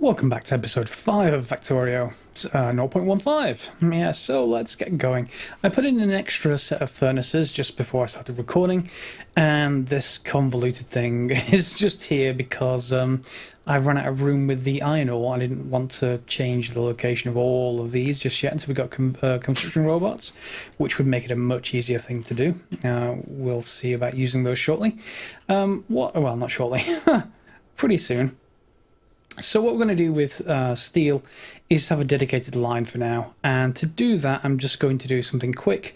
Welcome back to episode 5 of Factorio 0.15. Yeah, so let's get going. I put in an extra set of furnaces just before I started recording, and this convoluted thing is just here because I've run out of room with the iron ore. I didn't want to change the location of all of these just yet until we got construction robots, which would make it a much easier thing to do. We'll see about using those shortly. Well, not shortly. Pretty soon. So what we're going to do with steel is have a dedicated line for now, and to do that I'm just going to do something quick.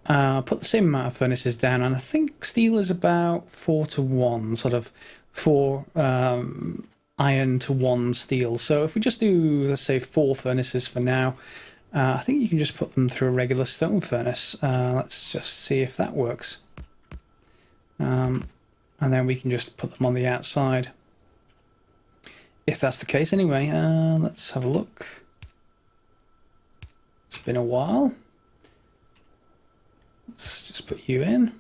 Put the same amount of furnaces down, and I think steel is about 4 to 1, sort of 4 iron to 1 steel. So if we just do, let's say, 4 furnaces for now, I think you can just put them through a regular stone furnace. Let's just see if that works. And then we can just put them on the outside. If that's the case anyway, let's have a look. It's been a while. Let's just put you in.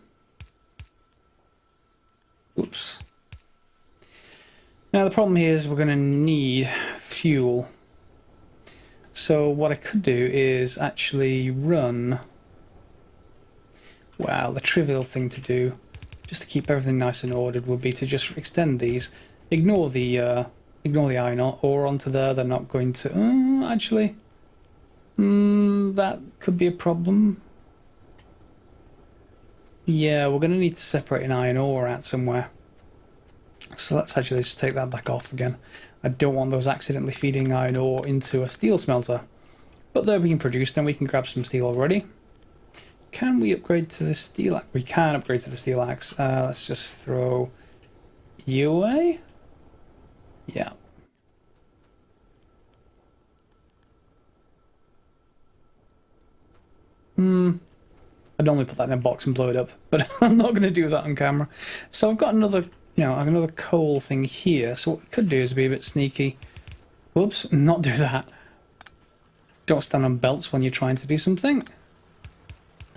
Oops. Now the problem here is we're going to need fuel. So what I could do is actually run... Well, the trivial thing to do, just to keep everything nice and ordered, would be to just extend these. Ignore the iron ore onto there. They're not going to... actually... that could be a problem. Yeah, we're going to need to separate an iron ore out somewhere. So let's actually just take that back off again. I don't want those accidentally feeding iron ore into a steel smelter. But they're being produced, then we can grab some steel already. Can we upgrade to the steel axe? We can upgrade to the steel axe. Let's just throw you away. Yeah. I'd normally put that in a box and blow it up, but I'm not going to do that on camera. So I've got another, another coal thing here. So what we could do is be a bit sneaky. Whoops, not do that. Don't stand on belts when you're trying to do something.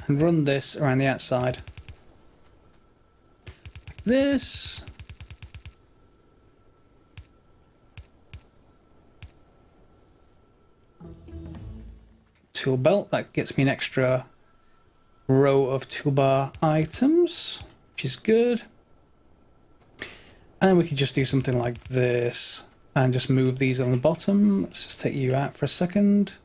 And run this around the outside. Like this. Tool belt, that gets me an extra row of toolbar items, which is good. And then we could just do something like this and just move these on the bottom. Let's just take you out for a second.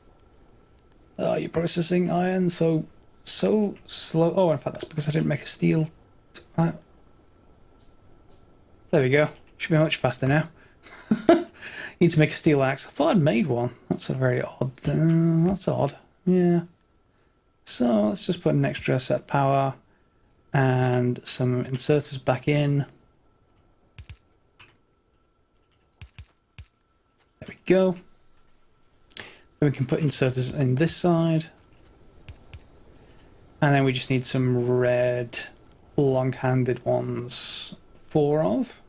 Oh, you're processing iron so slow. Oh, in fact, that's because I didn't make a steel. There we go. Should be much faster now. Need to make a steel axe. I thought I'd made one. That's a very odd. That's odd. Yeah. So let's just put an extra set power and some inserters back in. There we go. Then we can put inserters in this side. And then we just need some red long-handed ones. 4 of.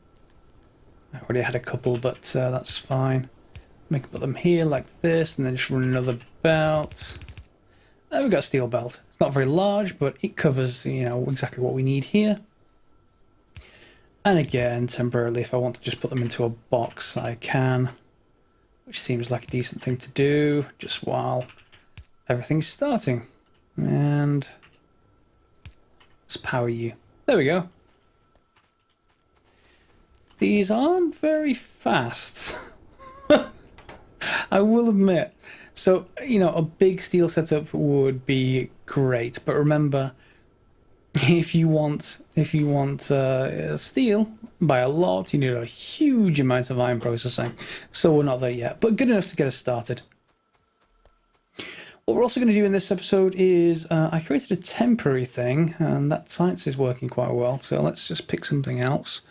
I already had a couple, but that's fine. We can put them here like this, and then just run another belt. There we've got a steel belt. It's not very large, but it covers, exactly what we need here. And again, temporarily, if I want to just put them into a box, I can. Which seems like a decent thing to do, just while everything's starting. And let's power you. There we go. These aren't very fast. I will admit. So, a big steel setup would be great, but remember, if you want steel by a lot, you need a huge amount of iron processing. So we're not there yet, but good enough to get us started. What we're also going to do in this episode is I created a temporary thing, and that science is working quite well. So let's just pick something else.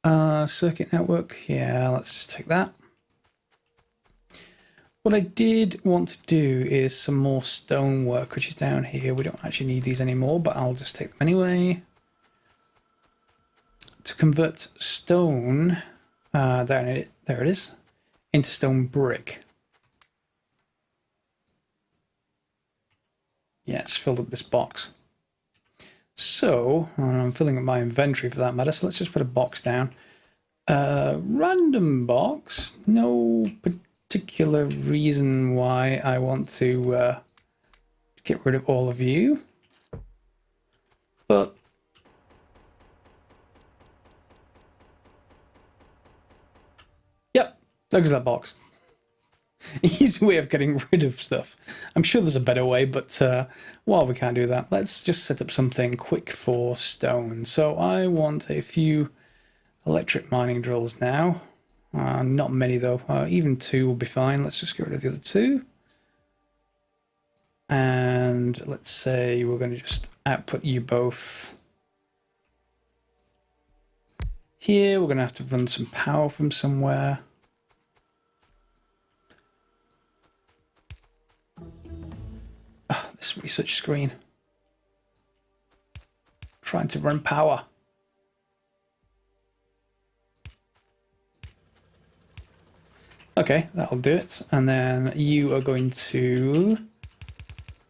Circuit network, yeah, let's just take that. What I did want to do is some more stonework, which is down here. We don't actually need these anymore, but I'll just take them anyway. To convert stone, there it is, into stone brick. Yeah, it's filled up this box. So, I'm filling up my inventory for that matter, so let's just put a box down. Random box. No particular reason why I want to get rid of all of you. But yep, there's that box. Easy way of getting rid of stuff. I'm sure there's a better way, but while we can't do that, let's just set up something quick for stone. So I want a few electric mining drills now. Not many though. Even 2 will be fine. Let's just get rid of the other 2. And let's say we're going to just output you both here. We're going to have to run some power from somewhere. Oh, this research screen. Trying to run power. Okay, that'll do it. And then you are going to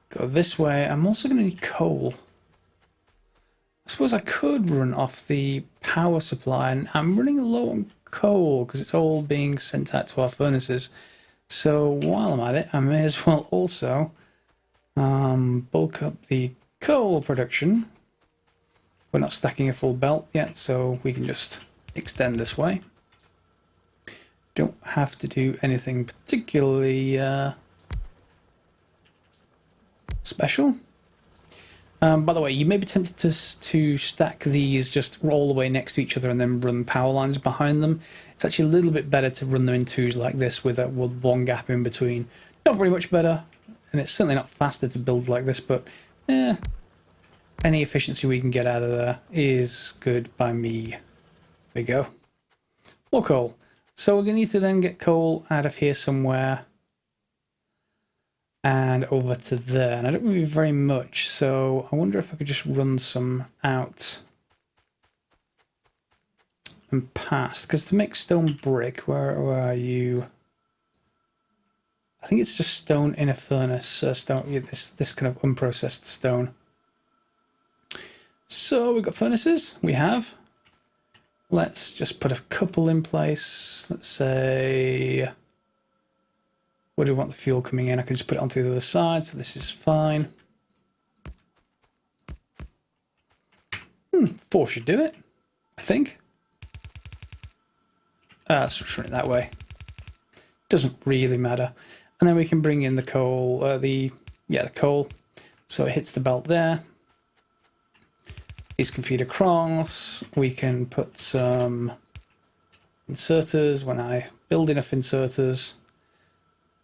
go this way. I'm also going to need coal. I suppose I could run off the power supply, and I'm running low on coal because it's all being sent out to our furnaces. So while I'm at it, I may as well also bulk up the coal production. We're not stacking a full belt yet, so we can just extend this way. Don't have to do anything particularly special. By the way, you may be tempted to stack these just all the way next to each other and then run power lines behind them. It's actually a little bit better to run them in 2s like this with one gap in between. Not very much better, and it's certainly not faster to build like this, but any efficiency we can get out of there is good by me. There we go. More coal. So we're going to need to then get coal out of here somewhere and over to there. And I don't need very much, so I wonder if I could just run some out and past. Because to make stone brick, where are you? I think it's just stone in a furnace. Stone, yeah, this kind of unprocessed stone. So we've got furnaces. We have. Let's just put a couple in place. Let's say, where do we want the fuel coming in? I can just put it onto the other side, so this is fine. 4 should do it, I think. Let's just run it that way. Doesn't really matter. And then we can bring in the coal, the coal. So it hits the belt there. These can feed across. We can put some inserters. When I build enough inserters,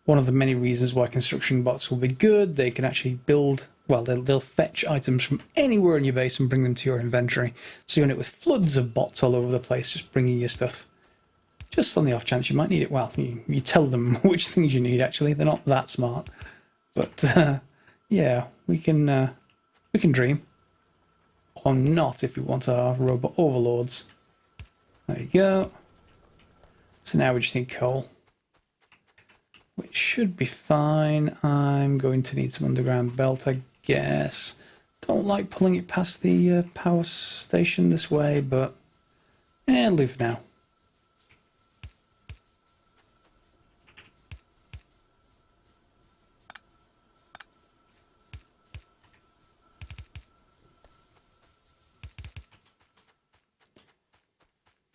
one of the many reasons why construction bots will be good, they can actually build, well, they'll fetch items from anywhere in your base and bring them to your inventory. So you end up with floods of bots all over the place just bringing you stuff. Just on the off chance you might need it. Well, you tell them which things you need, actually. They're not that smart. But, yeah, we can dream. Or not if we want our robot overlords. There you go. So now we just need coal, which should be fine. I'm going to need some underground belt, I guess. Don't like pulling it past the power station this way, but it'll do for now.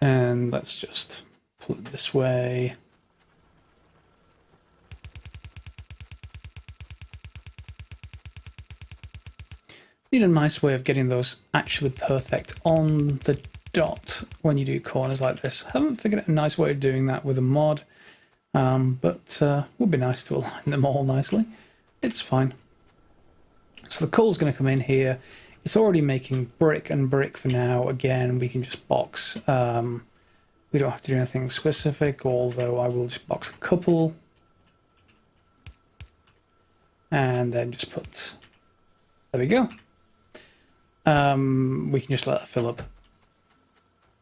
And let's just pull it this way. Need a nice way of getting those actually perfect on the dot when you do corners like this. Haven't figured out a nice way of doing that with a mod, but would be nice to align them all nicely. It's fine. So the coal's going to come in here. It's already making brick and brick for now. Again, we can just box. We don't have to do anything specific, although I will just box a couple. And then just put... There we go. We can just let that fill up.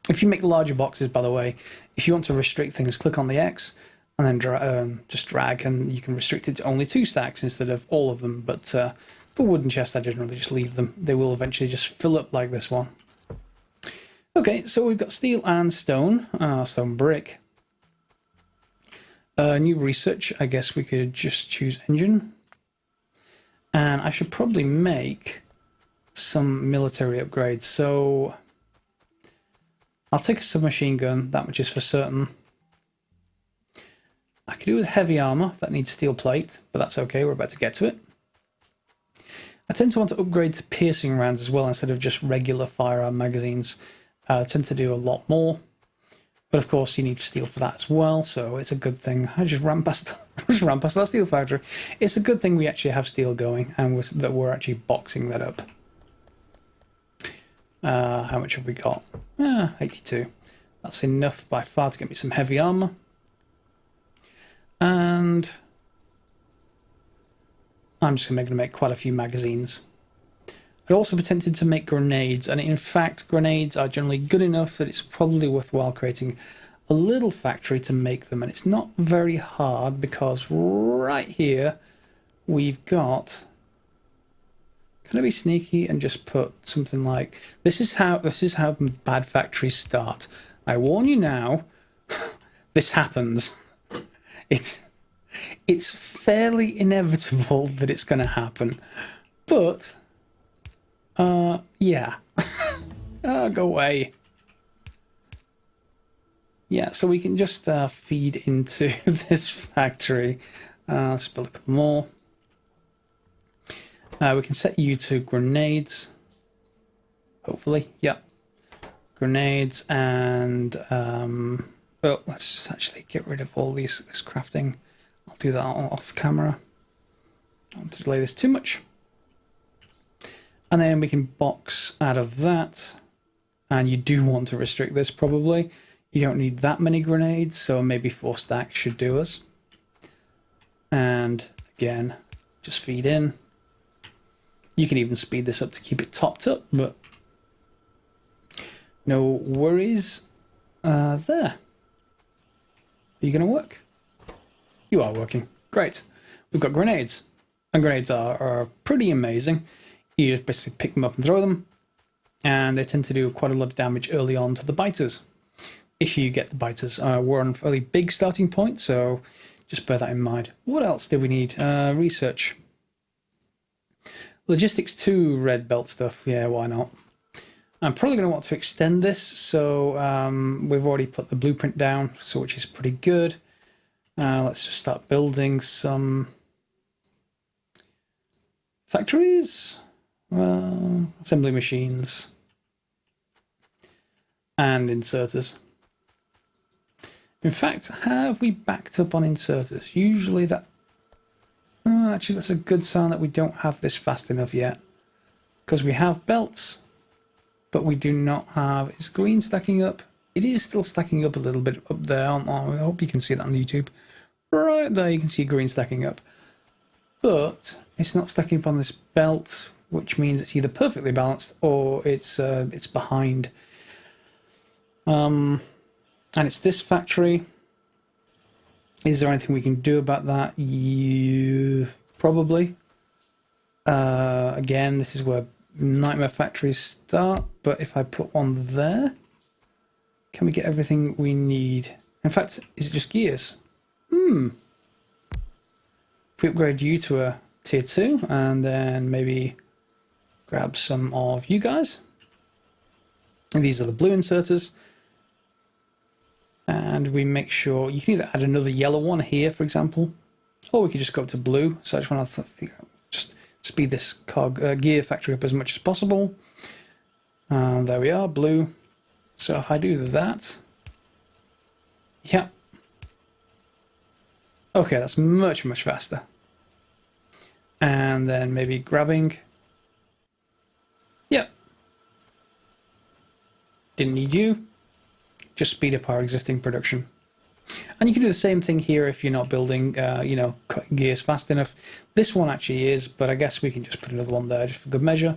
If you make larger boxes, by the way, if you want to restrict things, click on the X and then just drag, and you can restrict it to only 2 stacks instead of all of them. But for wooden chests, I generally just leave them. They will eventually just fill up like this one. Okay, so we've got steel and stone, stone brick. New research, I guess we could just choose engine. And I should probably make some military upgrades. So I'll take a submachine gun, that much is for certain. I could do with heavy armor, that needs steel plate, but that's okay, we're about to get to it. I tend to want to upgrade to piercing rounds as well instead of just regular firearm magazines. I tend to do a lot more, but of course you need steel for that as well, so it's a good thing. I just ran past that steel factory. It's a good thing we actually have steel going and that we're actually boxing that up. How much have we got? 82. That's enough by far to get me some heavy armor. And I'm just going to make quite a few magazines. I'd also be tempted to make grenades, and in fact grenades are generally good enough that it's probably worthwhile creating a little factory to make them, and it's not very hard because right here we've got... Can I be sneaky and just put something like this is how bad factories start. I warn you now, this happens. It's fairly inevitable that it's going to happen, but yeah. Go away. Yeah, so we can just feed into this factory. Let's build a couple more. We can set you to grenades. Hopefully, yeah. Grenades and well, let's actually get rid of all this crafting. I'll do that off camera. I don't want to delay this too much. And then we can box out of that. And you do want to restrict this probably. You don't need that many grenades, so maybe 4 stacks should do us. And again, just feed in. You can even speed this up to keep it topped up, but no worries there. Are you going to work? You are working. Great. We've got grenades. And grenades are pretty amazing. You just basically pick them up and throw them. And they tend to do quite a lot of damage early on to the biters. If you get the biters. We're on a fairly big starting point, so just bear that in mind. What else do we need? Research. Logistics 2 red belt stuff. Yeah, why not? I'm probably going to want to extend this, so we've already put the blueprint down, so which is pretty good. Let's just start building some factories, assembly machines, and inserters. In fact, have we backed up on inserters? Usually that... actually, that's a good sign that we don't have this fast enough yet. Because we have belts, but we do not have... Is green stacking up? It is still stacking up a little bit up there. I hope you can see that on YouTube. Right there, you can see green stacking up. But it's not stacking up on this belt, which means it's either perfectly balanced or it's behind. And it's this factory. Is there anything we can do about that? Yeah, probably. Again, this is where nightmare factories start, but if I put one there, can we get everything we need? In fact, is it just gears? If we upgrade you to a tier 2 and then maybe grab some of you guys. And these are the blue inserters. And we make sure you can either add another yellow one here, for example, or we could just go up to blue. So I just want to just speed this gear factory up as much as possible. There we are, blue. So if I do that, yeah. Okay, that's much, much faster. And then maybe grabbing. Yep. Didn't need you. Just speed up our existing production. And you can do the same thing here if you're not building, cutting gears fast enough. This one actually is, but I guess we can just put another one there just for good measure.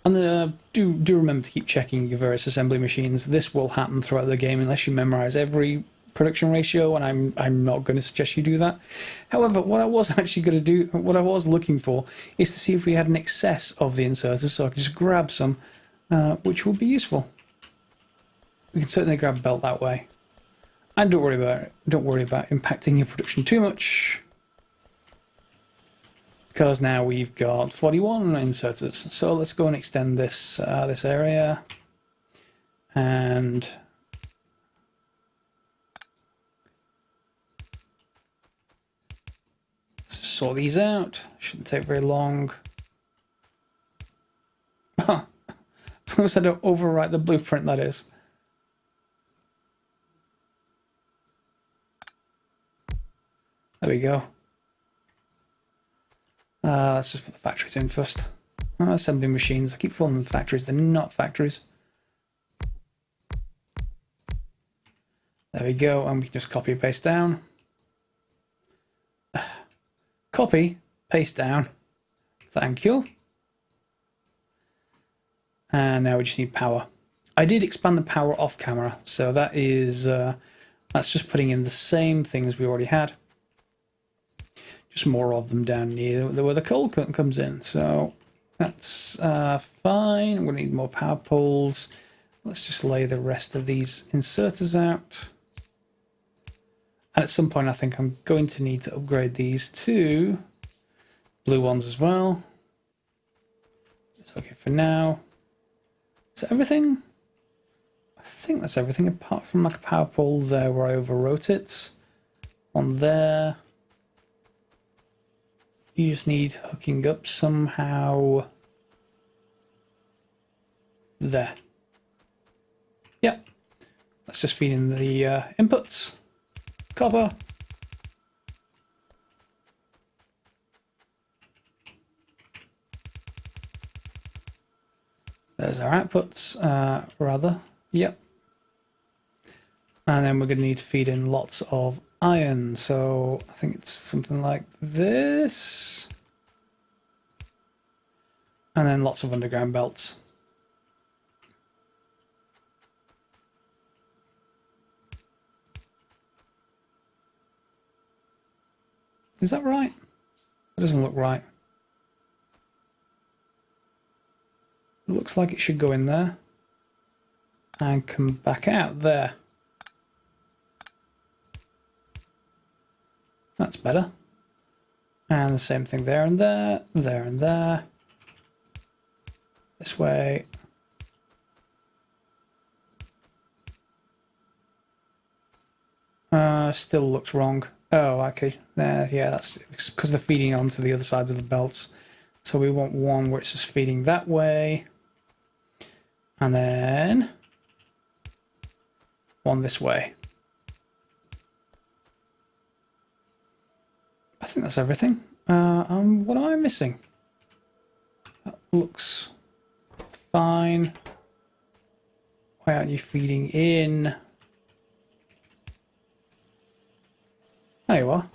And do remember to keep checking your various assembly machines. This will happen throughout the game unless you memorize every production ratio, and I'm not going to suggest you do that. However, what I was actually going to do, what I was looking for, is to see if we had an excess of the inserters, so I could just grab some which will be useful. We can certainly grab a belt that way. And don't worry about impacting your production too much, because now we've got 41 inserters. So let's go and extend this this area, and sort these out. Shouldn't take very long. As long as I don't overwrite the blueprint, that is. There we go. Let's just put the factories in first. Assembly machines. I keep calling them factories. They're not factories. There we go. And we can just copy and paste down. Copy, paste down. Thank you. And now we just need power. I did expand the power off camera, so that is that's just putting in the same things we already had. Just more of them down near where the coal comes in. So that's fine. I'm going to need more power poles. Let's just lay the rest of these inserters out. And at some point I think I'm going to need to upgrade these to blue ones as well. It's okay for now. Is that everything? I think that's everything apart from like a power pole there where I overwrote it. On there. You just need hooking up somehow. There. Yep. Let's just feed in the inputs. Copper. There's our outputs, rather. Yep. And then we're going to need to feed in lots of iron. So I think it's something like this. And then lots of underground belts. Is that right? That doesn't look right. It looks like it should go in there and come back out there. That's better. And the same thing there and there, there and there. This way. Still looks wrong. Oh, okay. Yeah, that's because they're feeding onto the other sides of the belts. So we want one where it's just feeding that way. And then one this way. I think that's everything. What am I missing? That looks fine. Why aren't you feeding in? There you are.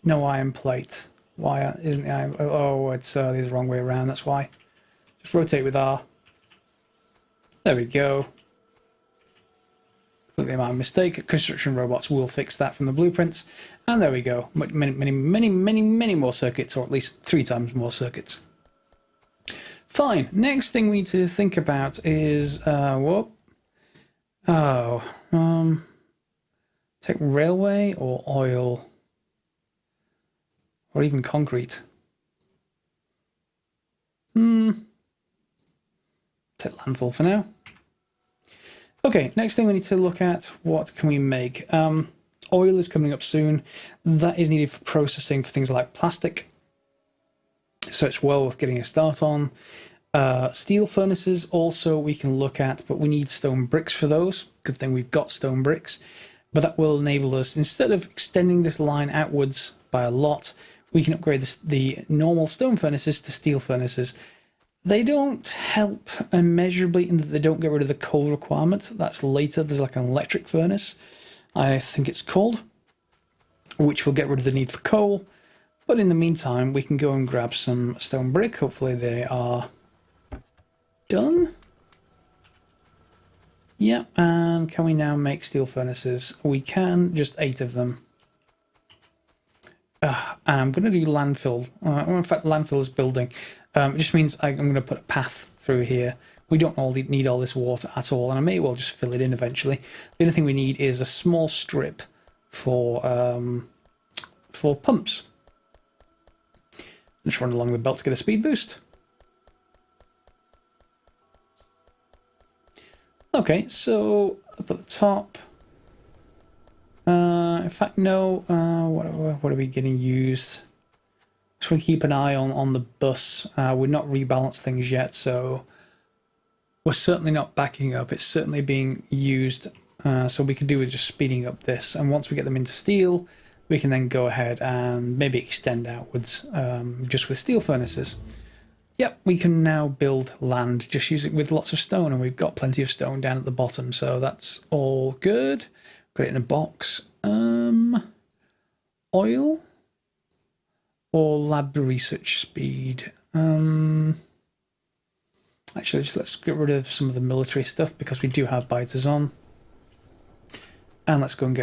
No iron plate. Why isn't the iron? Oh, it's the wrong way around. That's why. Just rotate with R. There we go. Completely my mistake. Construction robots will fix that from the blueprints. And there we go. Many more circuits, or at least 3 times more circuits. Fine. Next thing we need to think about is what? Oh, take railway or oil, or even concrete. Take landfill for now. Okay, next thing we need to look at, what can we make? Oil is coming up soon. That is needed for processing for things like plastic. So it's well worth getting a start on. Steel furnaces also we can look at, but we need stone bricks for those. Good thing we've got stone bricks. But that will enable us, instead of extending this line outwards by a lot, we can upgrade the normal stone furnaces to steel furnaces. They don't help immeasurably in that they don't get rid of the coal requirement. That's later. There's like an electric furnace, I think it's called, which will get rid of the need for coal. But in the meantime, we can go and grab some stone brick. Hopefully they are done. Yeah, and can we now make steel furnaces? We can, just 8 of them. And I'm going to do landfill. In fact, landfill is building. It just means I'm going to put a path through here. We don't need all this water at all, and I may well just fill it in eventually. The only thing we need is a small strip for pumps. Just run along the belt to get a speed boost. Okay, so up at the top. In fact, no. What are we getting used? Just want to keep an eye on the bus. We're not rebalanced things yet, so we're certainly not backing up. It's certainly being used. So we could do with just speeding up this. And once we get them into steel, we can then go ahead and maybe extend outwards just with steel furnaces. Yep, we can now build land just using with lots of stone, and we've got plenty of stone down at the bottom, so that's all good. Put it in a box. Oil or lab research speed? Actually, just let's get rid of some of the military stuff because we do have biters on. And let's go and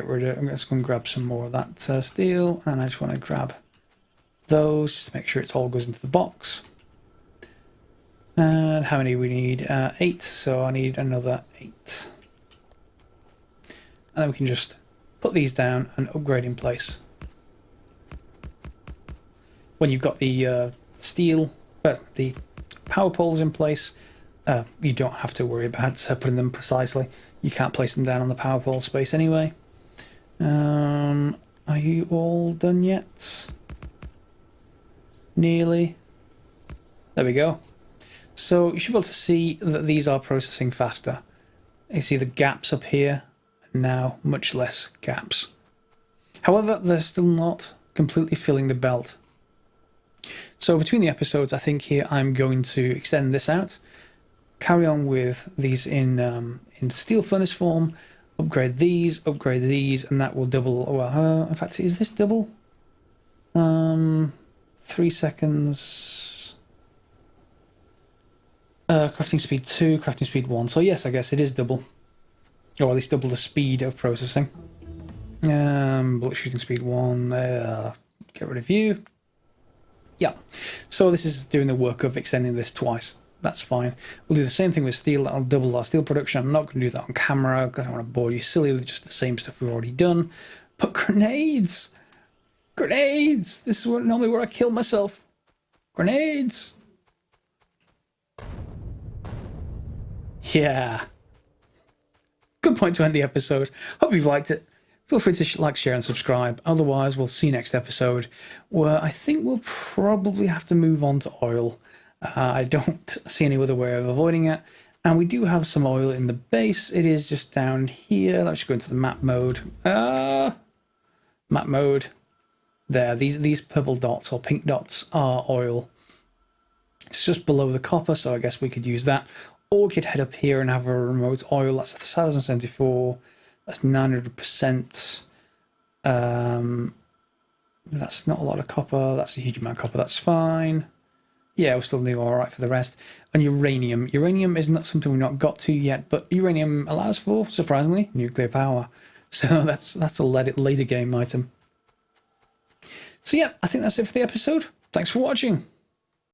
let's go and grab some more of that steel. And I just want to grab those just to make sure it all goes into the box. And how many we need? 8, so I need another 8. And then we can just put these down and upgrade in place. When you've got the steel, the power poles in place, you don't have to worry about putting them precisely. You can't place them down on the power pole space anyway. Are you all done yet? Nearly. There we go. So you should be able to see that these are processing faster. You see the gaps up here, and now much less gaps. However, they're still not completely filling the belt. So between the episodes, I think here I'm going to extend this out, carry on with these in steel furnace form, upgrade these, and that will double. Well, in fact, is this double? 3 seconds. Crafting speed 2, crafting speed 1. So yes, I guess it is double, or at least double the speed of processing. Bullet shooting speed 1. Get rid of you. Yeah, so this is doing the work of extending this twice. That's fine. We'll do the same thing with steel. That'll double our steel production. I'm not going to do that on camera. I don't want to bore you silly with just the same stuff we've already done. But grenades! Grenades! This is normally where I kill myself. Grenades! Yeah. Good point to end the episode. Hope you've liked it. Feel free to like, share, and subscribe. Otherwise, we'll see you next episode, where I think we'll probably have to move on to oil. I don't see any other way of avoiding it. And we do have some oil in the base. It is just down here. Let's go into the map mode. Map mode. There. These purple dots or pink dots are oil. It's just below the copper, so I guess we could use that. Or we could head up here and have a remote oil. That's 1074. That's 900%. That's not a lot of copper. That's a huge amount of copper. That's fine. Yeah, we're still doing all right for the rest. And uranium. Uranium is not something we've not got to yet, but uranium allows for, surprisingly, nuclear power. So that's a later game item. So yeah, I think that's it for the episode. Thanks for watching.